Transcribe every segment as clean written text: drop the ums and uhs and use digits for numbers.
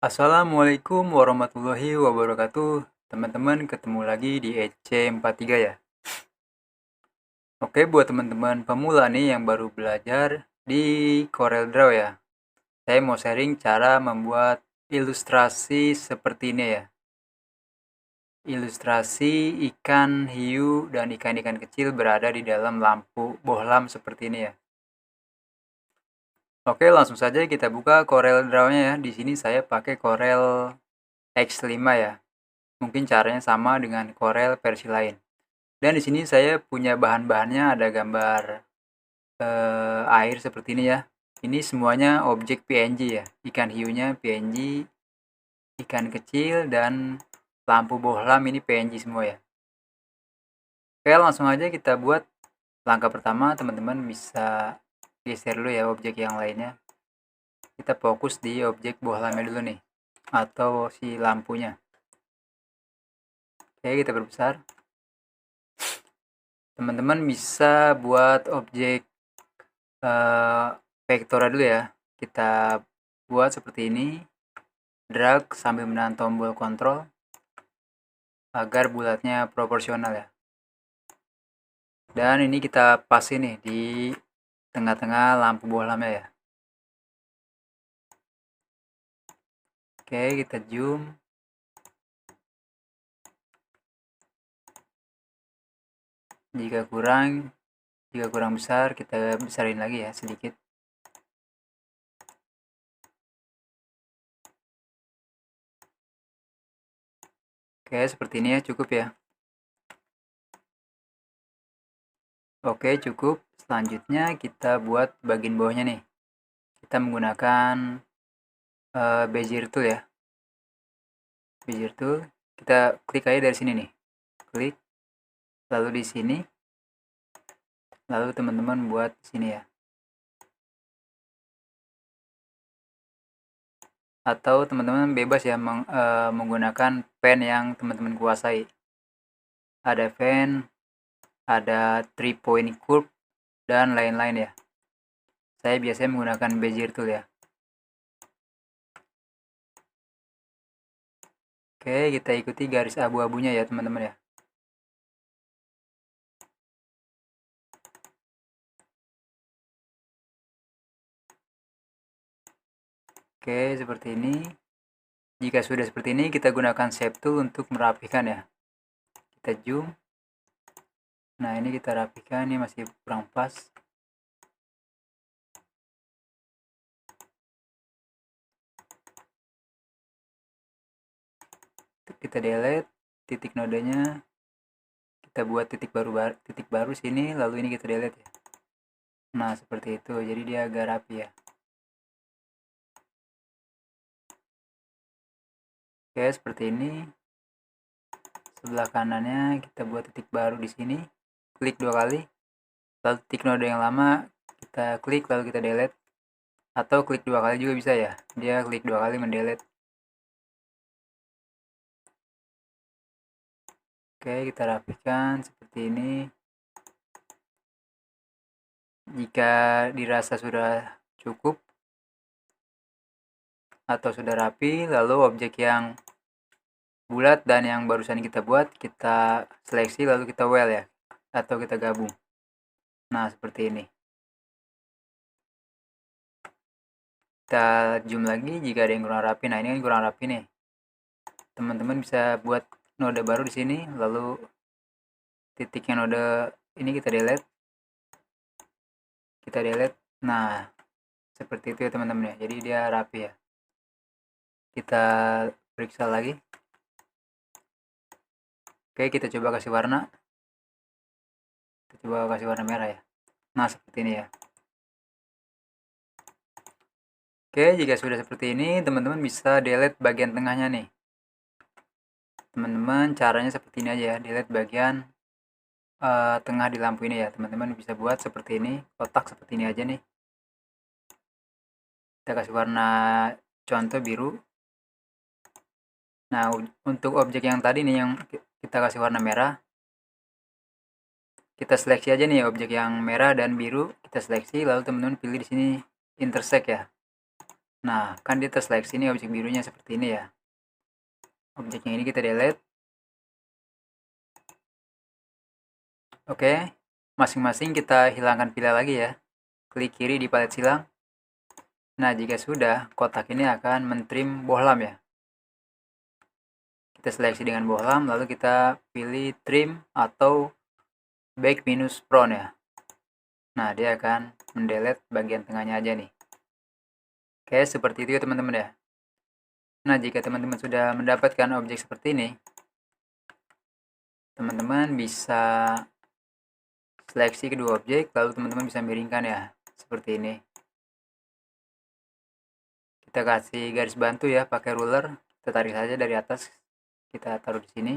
Assalamualaikum warahmatullahi wabarakatuh. Teman-teman, ketemu lagi di EC43 ya. Oke, buat teman-teman pemula nih yang baru belajar di CorelDRAW ya. Saya mau sharing cara membuat ilustrasi seperti ini ya. Ilustrasi ikan hiu dan ikan-ikan kecil berada di dalam lampu bohlam seperti ini ya. Oke, langsung saja kita buka CorelDRAW-nya ya. Di sini saya pakai Corel X5 ya. Mungkin caranya sama dengan Corel versi lain. Dan di sini saya punya bahan-bahannya, ada gambar air seperti ini ya. Ini semuanya objek PNG ya. Ikan hiunya PNG, ikan kecil dan lampu bohlam ini PNG semua ya. Oke, langsung aja kita buat. Langkah pertama, teman-teman bisa geser dulu ya objek yang lainnya. Kita fokus di objek bohlamnya dulu nih, atau si lampunya. Oke, kita perbesar. Teman-teman bisa buat objek vektor dulu ya. Kita buat seperti ini, drag sambil menahan tombol kontrol agar bulatnya proporsional ya. Dan ini kita pas ini di tengah-tengah lampu bohlamnya ya. Oke, kita zoom. Jika kurang besar, kita besarin lagi ya sedikit. Oke, seperti ini ya, cukup ya. Oke, cukup. Selanjutnya kita buat bagian bawahnya nih. Kita menggunakan Bezier tool ya. Bezier tool, kita klik aja dari sini nih. Klik, lalu di sini, lalu teman-teman buat sini ya. Atau teman-teman bebas ya menggunakan pen yang teman-teman kuasai. Ada pen, ada 3-point curve dan lain-lain ya. Saya biasanya menggunakan Bezier tool ya. Oke, kita ikuti garis abu-abunya ya teman-teman ya. Oke, seperti ini. Jika sudah seperti ini, kita gunakan shape tool untuk merapikan ya. Kita zoom. Nah, ini kita rapikan, ini masih kurang pas. Kita delete titik nodenya. Kita buat titik baru sini, lalu ini kita delete ya. Nah, seperti itu. Jadi dia agak rapi ya. Oke, seperti ini. Sebelah kanannya kita buat titik baru di sini. Klik 2 kali. Lalu titik node yang lama kita klik lalu kita delete. Atau klik 2 kali juga bisa ya. Dia klik 2 kali mendelete. Oke, kita rapikan seperti ini. Jika dirasa sudah cukup atau sudah rapi, lalu objek yang bulat dan yang barusan kita buat kita seleksi lalu kita weld ya, atau kita gabung. Nah, seperti ini. Kita zoom lagi jika ada yang kurang rapi. Nah, ini kan kurang rapi nih. Teman-teman bisa buat node baru di sini, lalu titiknya node ini kita delete. Nah, seperti itu ya teman-teman ya. Jadi dia rapi ya. Kita periksa lagi. Oke, kita coba kasih warna. Kita coba kasih warna merah ya. Nah, seperti ini ya. Oke, jika sudah seperti ini, teman-teman bisa delete bagian tengahnya nih. Teman-teman, caranya seperti ini aja ya. Delete bagian tengah di lampu ini ya. Teman-teman bisa buat seperti ini, kotak seperti ini aja nih. Kita kasih warna contoh biru. Nah, untuk objek yang tadi nih yang kita kasih warna merah, kita seleksi aja nih objek yang merah dan biru, kita seleksi lalu teman-teman pilih di sini intersect ya. Nah, kan dia terseleksi nih objek birunya seperti ini ya. Objek yang ini kita delete. Oke, masing-masing kita hilangkan pila lagi ya. Klik kiri di palet silang. Nah, jika sudah, kotak ini akan mentrim bohlam ya. Kita seleksi dengan bohlam, lalu kita pilih trim atau back minus front ya. Nah, dia akan mendelete bagian tengahnya aja nih. Oke, seperti itu ya teman-teman ya. Nah, jika teman-teman sudah mendapatkan objek seperti ini, teman-teman bisa seleksi kedua objek, lalu teman-teman bisa miringkan ya, seperti ini. Kita kasih garis bantu ya, pakai ruler, kita tarik saja dari atas, kita taruh di sini.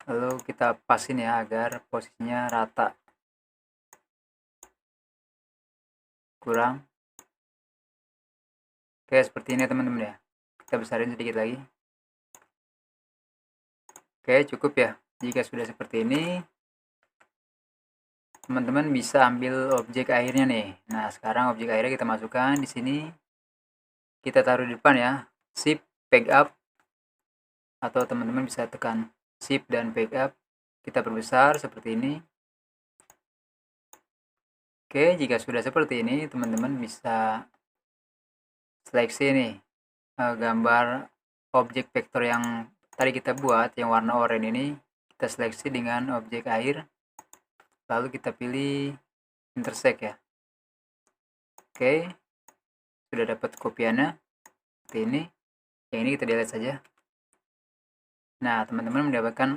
Lalu kita pasin ya, agar posisinya rata. Kurang. Oke, seperti ini teman-teman ya. Kita besarin sedikit lagi. Oke, cukup ya. Jika sudah seperti ini, teman-teman bisa ambil objek airnya nih. Nah, sekarang objek airnya kita masukkan di sini. Kita taruh di depan ya. Shift, pick up. Atau teman-teman bisa tekan Shift dan pick up. Kita perbesar seperti ini. Oke, jika sudah seperti ini, teman-teman bisa seleksi nih gambar objek vektor yang tadi kita buat, yang warna oranye ini. Kita seleksi dengan objek air. Lalu kita pilih intersect ya. Oke, sudah dapat kopiannya seperti ini. Yang ini kita delete saja. Nah, teman-teman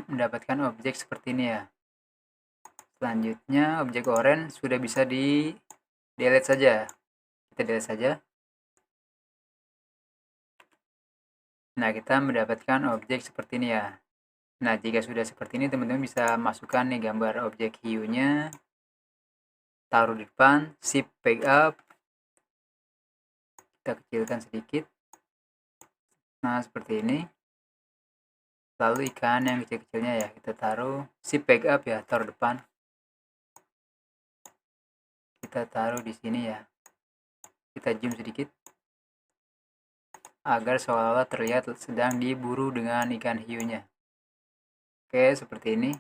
mendapatkan objek seperti ini ya. Selanjutnya objek oranye sudah bisa di delete saja. Kita delete saja. Nah, kita mendapatkan objek seperti ini ya. Nah, jika sudah seperti ini, teman-teman bisa masukkan nih gambar objek hiunya. Taruh di depan, shift pick up. Kita kecilkan sedikit. Nah, seperti ini. Lalu ikan yang kecil-kecilnya ya, kita taruh shift pick up ya, taruh depan. Kita taruh di sini ya. Kita zoom sedikit agar seolah-olah terlihat sedang diburu dengan ikan hiunya. Oke, seperti ini.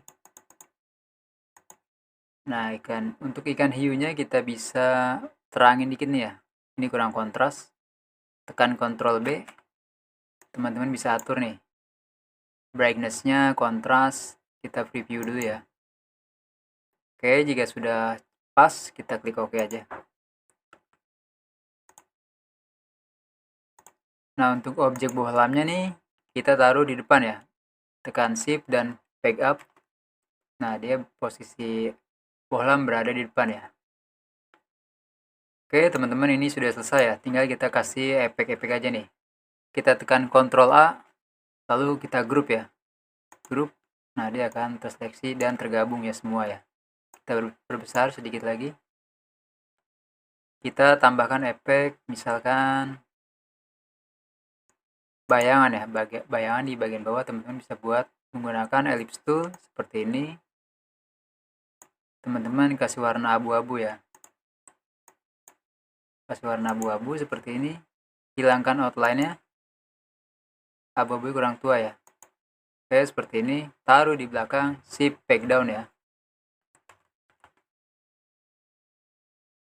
Nah, untuk ikan hiunya kita bisa terangin dikit nih ya. Ini kurang kontras. Tekan Ctrl B. Teman-teman bisa atur nih brightness-nya, kontras. Kita preview dulu ya. Oke, jika sudah pas, kita klik OK aja. Nah, untuk objek bohlamnya nih, kita taruh di depan ya. Tekan Shift dan pick up. Nah, dia posisi bohlam berada di depan ya. Oke, teman-teman, ini sudah selesai ya. Tinggal kita kasih efek-efek aja nih. Kita tekan Ctrl A, lalu kita grup ya. Grup. Nah, dia akan terseleksi dan tergabung ya semua ya. Kita perbesar sedikit lagi. Kita tambahkan efek, misalkan bayangan ya, bayangan di bagian bawah. Teman-teman bisa buat menggunakan ellipse tool seperti ini. Teman-teman kasih warna abu-abu ya. Kasih warna abu-abu seperti ini. Hilangkan outline-nya. Abu-abu kurang tua ya. Oke, seperti ini. Taruh di belakang, shift back down ya.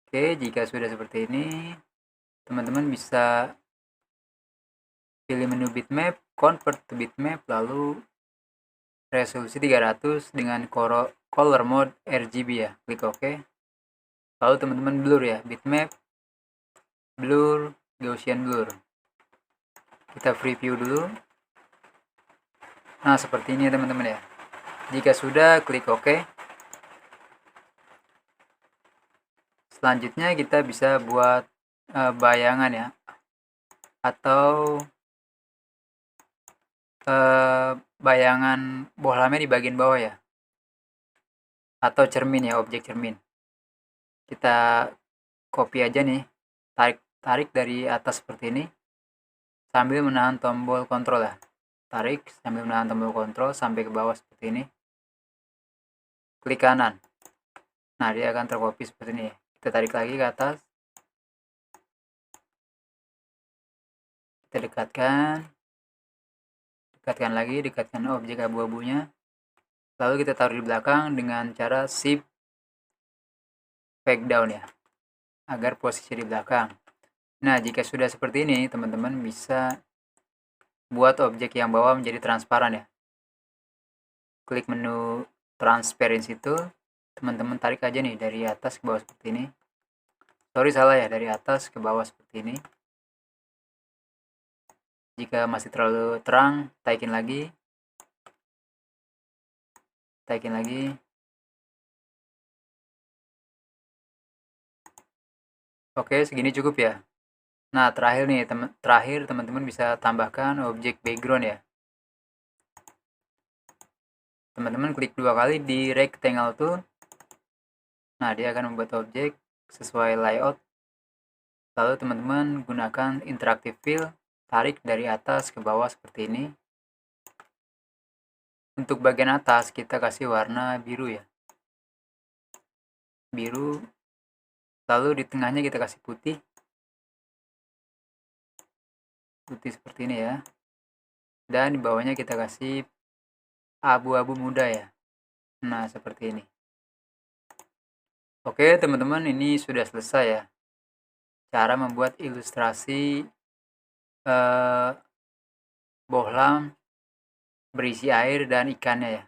Oke, jika sudah seperti ini, teman-teman bisa pilih menu bitmap, convert to bitmap, lalu resolusi 300 dengan color mode RGB ya. Klik OK. Lalu teman-teman blur ya, bitmap, blur, Gaussian blur. Kita preview dulu. Nah, seperti ini ya teman-teman ya. Jika sudah, klik OK. Selanjutnya kita bisa buat bayangan ya, atau bayangan bohlamnya di bagian bawah ya, atau cermin ya, objek cermin. Kita copy aja nih, tarik dari atas seperti ini sambil menahan tombol kontrol ya. Tarik sambil menahan tombol kontrol sampai ke bawah seperti ini. Klik kanan. Nah, dia akan tercopy seperti ini. Kita tarik lagi ke atas. Kita dekatkan lagi, dekatkan objek abu-abunya, lalu kita taruh di belakang dengan cara shift back down ya, agar posisi di belakang. Nah, jika sudah seperti ini, teman-teman bisa buat objek yang bawah menjadi transparan ya. Klik menu transparency itu, teman-teman tarik aja nih dari atas ke bawah seperti ini. Sorry, salah ya, dari atas ke bawah seperti ini. Jika masih terlalu terang, taikin lagi. Oke, segini cukup ya. Nah, terakhir nih, teman-teman bisa tambahkan objek background ya. Teman-teman klik 2 kali di rectangle tool. Nah, dia akan membuat objek sesuai layout. Lalu teman-teman gunakan interactive fill, tarik dari atas ke bawah seperti ini. Untuk bagian atas kita kasih warna biru ya. Biru. Lalu di tengahnya kita kasih putih. Putih seperti ini ya. Dan di bawahnya kita kasih abu-abu muda ya. Nah, seperti ini. Oke, teman-teman, ini sudah selesai ya. Cara membuat ilustrasi bohlam berisi air dan ikannya ya.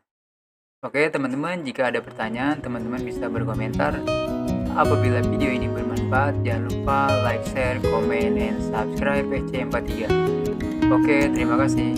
Oke, teman-teman, jika ada pertanyaan, teman-teman bisa berkomentar. Apabila video ini bermanfaat, jangan lupa like, share, komen, dan subscribe EC43. Oke, terima kasih.